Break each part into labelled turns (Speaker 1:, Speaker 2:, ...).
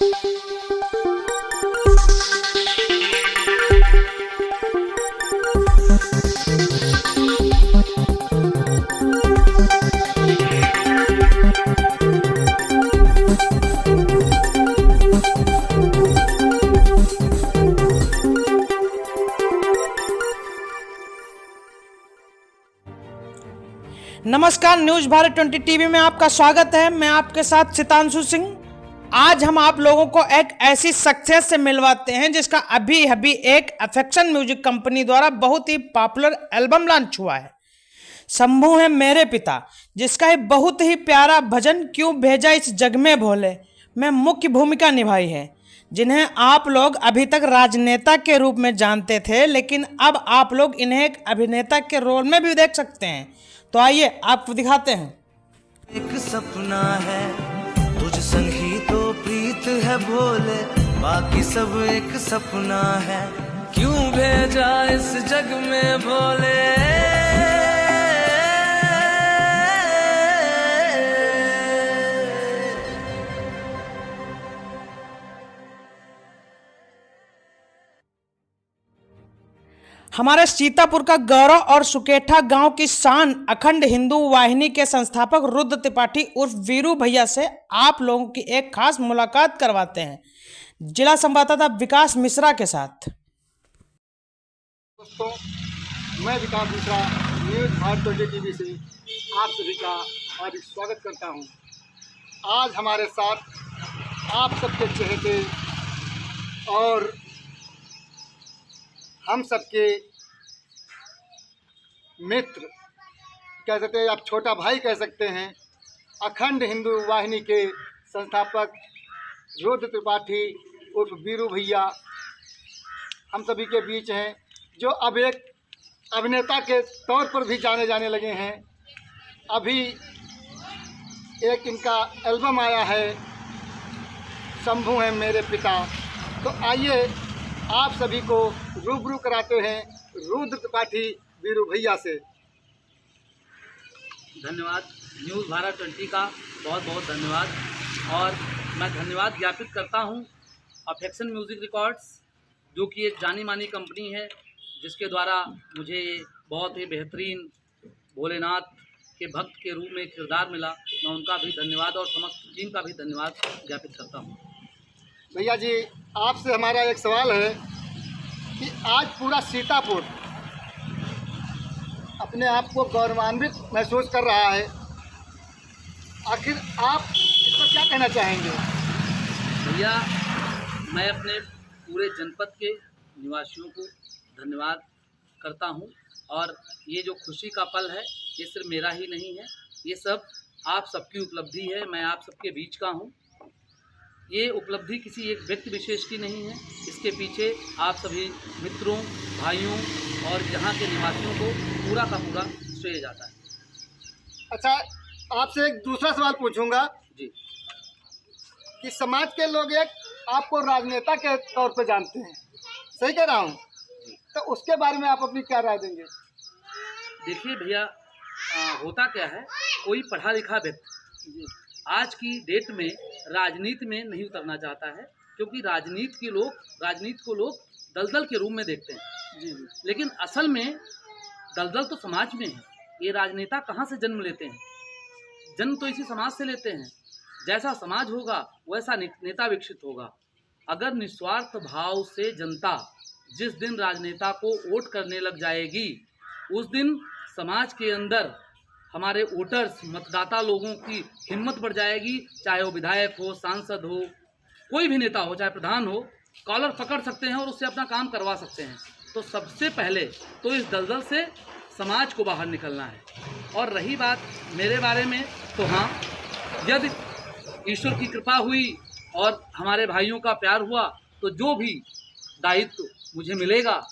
Speaker 1: नमस्कार, news Bharat 20 TV में आपका स्वागत है। मैं आपके साथ सितांशु सिंह। आज हम आप लोगों को एक ऐसी सक्सेस से मिलवाते हैं जिसका अभी एक अफेक्शन म्यूजिक कंपनी द्वारा बहुत ही पॉपुलर एल्बम लॉन्च हुआ है। शंभू है मेरे पिता, जिसका एक बहुत ही प्यारा भजन क्यों भेजा इस जग में भोले में मुख्य भूमिका निभाई है, जिन्हें आप लोग अभी तक राजनेता के रूप में जानते थे, लेकिन अब आप लोग इन्हें एक अभिनेता के रोल में भी देख सकते हैं। तो आइए आपको दिखाते हैं।
Speaker 2: एक सपना है तुझ संग ही तो प्रीत है भोले, बाकी सब एक सपना है, क्यों भेजा इस जग में भोले।
Speaker 1: हमारे सीतापुर का गौरव और सुकेठा गांव की शान अखंड हिंदू वाहिनी के संस्थापक रुद्र त्रिपाठी उर्फ वीरू भैया से आप लोगों की एक खास मुलाकात करवाते हैं, जिला संवाददाता विकास मिश्रा के साथ।
Speaker 3: दोस्तों, मैं विकास मिश्रा न्यूज भारत 20 टीवी से आप सभी का हार्दिक स्वागत करता हूं। आज हमारे साथ आप सबके चहेते और हम सबके मित्र कह सकते हैं, आप छोटा भाई कह सकते हैं, अखंड हिंदू वाहिनी के संस्थापक रुद्र त्रिपाठी उर्फ वीरू भैया हम सभी के बीच हैं, जो अब एक अभिनेता के तौर पर भी जाने लगे हैं। अभी एक इनका एल्बम आया है, शंभू है मेरे पिता। तो आइए आप सभी को रूबरू कराते हैं रुद्र त्रिपाठी वीरू भैया से।
Speaker 4: धन्यवाद। न्यूज़ भारत 20 का बहुत बहुत धन्यवाद। और मैं धन्यवाद ज्ञापित करता हूं अफेक्शन म्यूज़िक रिकॉर्ड्स, जो कि एक जानी मानी कंपनी है, जिसके द्वारा मुझे बहुत ही बेहतरीन भोलेनाथ के भक्त के रूप में किरदार मिला। मैं उनका भी धन्यवाद और समस्त टीम का भी धन्यवाद ज्ञापित करता हूं।
Speaker 3: भैया जी, आपसे हमारा एक सवाल है कि आज पूरा सीतापुर अपने आप को गौरवान्वित महसूस कर रहा है। आखिर आप इस पर क्या कहना चाहेंगे?
Speaker 4: भैया, मैं अपने पूरे जनपद के निवासियों को धन्यवाद करता हूं, और ये जो खुशी का पल है, ये सिर्फ मेरा ही नहीं है, ये सब आप सबकी उपलब्धि है। मैं आप सबके बीच का हूं। ये उपलब्धि किसी एक व्यक्ति विशेष की नहीं है, इसके पीछे आप सभी मित्रों, भाइयों और यहाँ के निवासियों को पूरा का पूरा श्रेय जाता है।
Speaker 3: अच्छा, आपसे एक दूसरा सवाल पूछूंगा
Speaker 4: जी,
Speaker 3: कि समाज के लोग एक आपको राजनेता के तौर पर जानते हैं, सही कह रहा हूँ? तो उसके बारे में आप अपनी क्या राय देंगे?
Speaker 4: देखिए भैया, होता क्या है, कोई पढ़ा लिखा व्यक्ति आज की डेट में राजनीति में नहीं उतरना चाहता है, क्योंकि राजनीति को लोग दलदल के रूप में देखते हैं।
Speaker 3: जी।
Speaker 4: लेकिन असल में दलदल तो समाज में है। ये राजनेता कहाँ से जन्म लेते हैं? जन्म तो इसी समाज से लेते हैं। जैसा समाज होगा वैसा नेता विकसित होगा। अगर निस्वार्थ भाव से जनता जिस दिन राजनेता को वोट करने लग जाएगी, उस दिन समाज के अंदर हमारे वोटर्स, मतदाता लोगों की हिम्मत बढ़ जाएगी। चाहे वो विधायक हो, सांसद हो, कोई भी नेता हो, चाहे प्रधान हो, कॉलर पकड़ सकते हैं और उससे अपना काम करवा सकते हैं। तो सबसे पहले तो इस दलदल से समाज को बाहर निकलना है। और रही बात मेरे बारे में, तो हाँ, यदि ईश्वर की कृपा हुई और हमारे भाइयों का प्यार हुआ, तो जो भी दायित्व मुझे मिलेगा,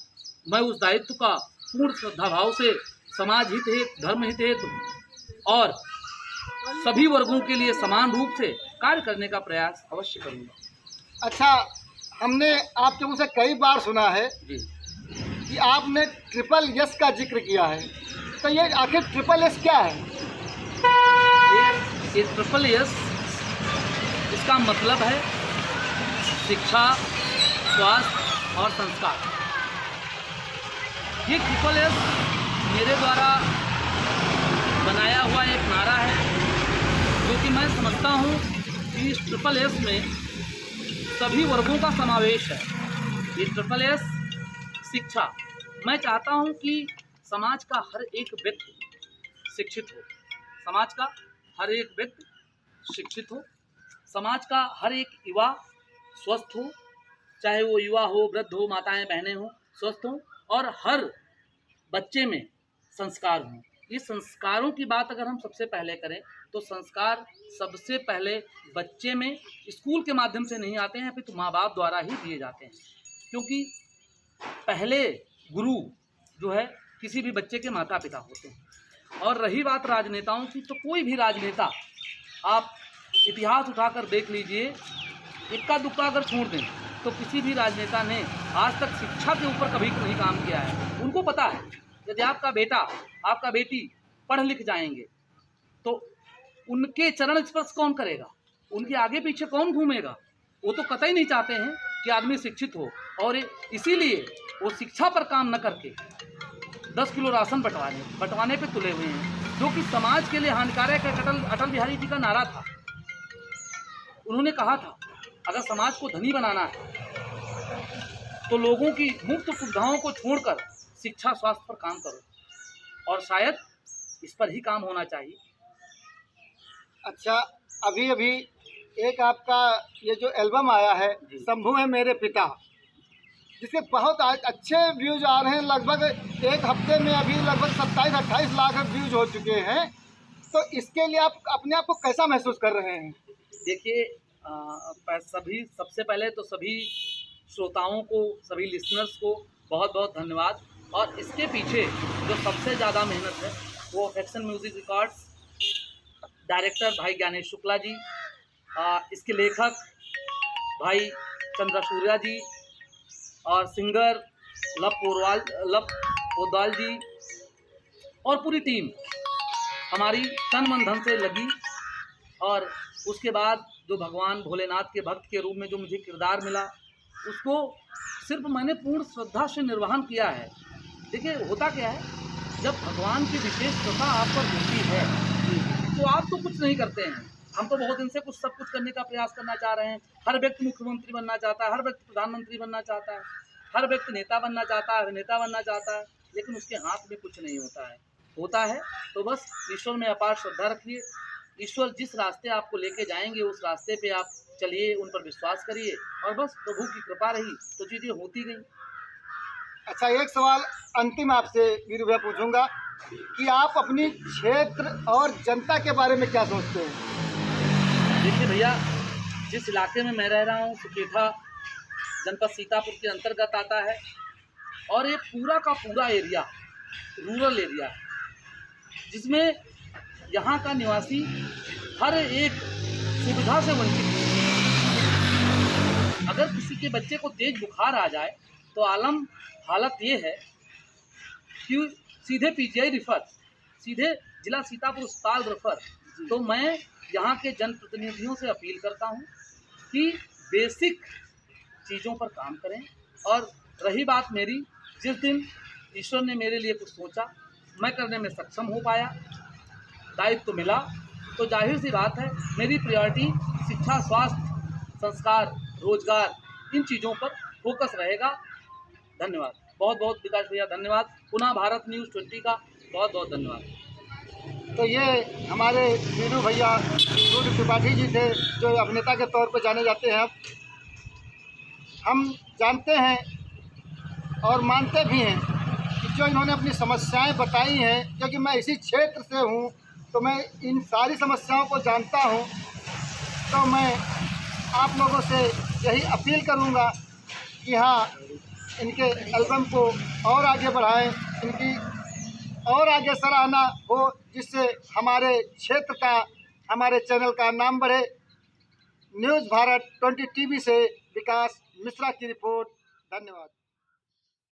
Speaker 4: मैं उस दायित्व का पूर्ण श्रद्धाभाव से समाज हित हेतु, धर्म हित हेतु और सभी वर्गों के लिए समान रूप से कार्य करने का प्रयास अवश्य करूँगा।
Speaker 3: अच्छा, हमने आपके मुँह से कई बार सुना है
Speaker 4: जी
Speaker 3: कि आपने ट्रिपल एस का जिक्र किया है, तो ये आखिर ट्रिपल एस क्या है?
Speaker 4: ये ट्रिपल एस, इसका मतलब है शिक्षा, स्वास्थ्य और संस्कार। ये SSS मेरे द्वारा बनाया हुआ एक नारा है, जो कि मैं समझता हूँ कि इस SSS में सभी वर्गों का समावेश है। ये SSS शिक्षा, मैं चाहता हूँ कि समाज का हर एक व्यक्ति शिक्षित हो, समाज का हर एक व्यक्ति शिक्षित हो, समाज का हर एक युवा स्वस्थ हो, चाहे वो युवा हो, वृद्ध हो, माताएं बहनें हो, स्वस्थ हो, और हर बच्चे में संस्कार हों। ये संस्कारों की बात अगर हम सबसे पहले करें तो संस्कार सबसे पहले बच्चे में स्कूल के माध्यम से नहीं आते हैं, फिर तो माँ बाप द्वारा ही दिए जाते हैं, क्योंकि पहले गुरु जो है किसी भी बच्चे के माता पिता होते हैं। और रही बात राजनेताओं की, तो कोई भी राजनेता आप इतिहास उठाकर देख लीजिए, इक्का दुक्का अगर छोड़ दें तो किसी भी राजनेता ने आज तक शिक्षा के ऊपर कभी नहीं काम किया है। उनको पता है यदि आपका बेटा आपका बेटी पढ़ लिख जाएंगे तो उनके चरण स्पर्श कौन करेगा, उनके आगे पीछे कौन घूमेगा। वो तो कतई नहीं चाहते हैं कि आदमी शिक्षित हो, और इसीलिए वो शिक्षा पर काम न करके 10 किलो राशन बंटवाने पे तुले हुए हैं, जो कि समाज के लिए हानिकारक है। अटल बिहारी जी का नारा था, उन्होंने कहा था अगर समाज को धनी बनाना है तो लोगों की मुफ्त सुविधाओं को छोड़कर शिक्षा स्वास्थ्य पर काम करो, और शायद इस पर ही काम होना चाहिए।
Speaker 3: अच्छा, अभी अभी एक आपका ये जो एल्बम आया है, शंभू है मेरे पिता, जिसके बहुत अच्छे व्यूज आ रहे हैं। लगभग एक हफ्ते में अभी लगभग 27-28 लाख व्यूज हो चुके हैं। तो इसके लिए आप अपने आप को कैसा महसूस कर रहे हैं?
Speaker 4: देखिए, सबसे पहले तो सभी श्रोताओं को, सभी लिसनर्स को बहुत बहुत धन्यवाद। और इसके पीछे जो सबसे ज़्यादा मेहनत है वो अफेक्शन म्यूज़िक रिकॉर्ड्स, डायरेक्टर भाई ज्ञानेश शुक्ला जी, इसके लेखक भाई चंद्रसूर्या जी, और सिंगर लव पोदाल जी, और पूरी टीम हमारी तन मन धन से लगी। और उसके बाद जो भगवान भोलेनाथ के भक्त के रूप में जो मुझे किरदार मिला, उसको सिर्फ मैंने पूर्ण श्रद्धा से निर्वहन किया है। देखिए, होता क्या है, जब भगवान की विशेष कृपा आप पर होती है तो आप तो कुछ नहीं करते हैं। हम तो बहुत दिन से सब कुछ करने का प्रयास करना चाह रहे हैं। हर व्यक्ति मुख्यमंत्री बनना चाहता है, हर व्यक्ति प्रधानमंत्री बनना चाहता है, हर व्यक्ति नेता बनना चाहता है, अभिनेता बनना चाहता है, लेकिन उसके हाथ में कुछ नहीं होता है। तो बस ईश्वर में अपार श्रद्धा रखिए। ईश्वर जिस रास्ते आपको लेके जाएंगे उस रास्ते पे आप चलिए, उन पर विश्वास करिए, और बस प्रभु की कृपा रही तो चीज़ें होती गई।
Speaker 3: अच्छा, एक सवाल अंतिम आपसे वीरू भैया पूछूंगा कि आप अपनी क्षेत्र और जनता के बारे में क्या सोचते हैं?
Speaker 4: देखिए भैया, जिस इलाके में मैं रह रहा हूँ सुकेठा जनपद सीतापुर के अंतर्गत आता है, और ये पूरा का पूरा एरिया रूरल एरिया है, जिसमें यहाँ का निवासी हर एक सुविधा से वंचित है। अगर किसी के बच्चे को तेज बुखार आ जाए तो हालत ये है कि सीधे PGI रिफ़र, सीधे जिला सीतापुर अस्पताल रेफर। तो मैं यहाँ के जनप्रतिनिधियों से अपील करता हूँ कि बेसिक चीज़ों पर काम करें। और रही बात मेरी, जिस दिन ईश्वर ने मेरे लिए कुछ सोचा, मैं करने में सक्षम हो पाया, दायित्व तो मिला, तो जाहिर सी बात है मेरी प्रायोरिटी शिक्षा, स्वास्थ्य, संस्कार, रोजगार, इन चीज़ों पर फोकस रहेगा। धन्यवाद, बहुत बहुत विकास भैया, धन्यवाद। पुनः भारत न्यूज़ 20 का बहुत बहुत धन्यवाद।
Speaker 3: तो ये हमारे वीरू भैया सूर्य त्रिपाठी जी थे, जो अभिनेता के तौर पर जाने जाते हैं। हम जानते हैं और मानते भी हैं कि जो इन्होंने अपनी समस्याएं बताई हैं, क्योंकि मैं इसी क्षेत्र से हूं तो मैं इन सारी समस्याओं को जानता हूं। तो मैं आप लोगों से यही अपील करूंगा कि हाँ, इनके एल्बम को और आगे बढ़ाएं, इनकी और आगे सराहना हो, जिससे हमारे क्षेत्र का, हमारे चैनल का नाम बढ़े। न्यूज़ भारत 20 टीवी से विकास मिश्रा की रिपोर्ट। धन्यवाद।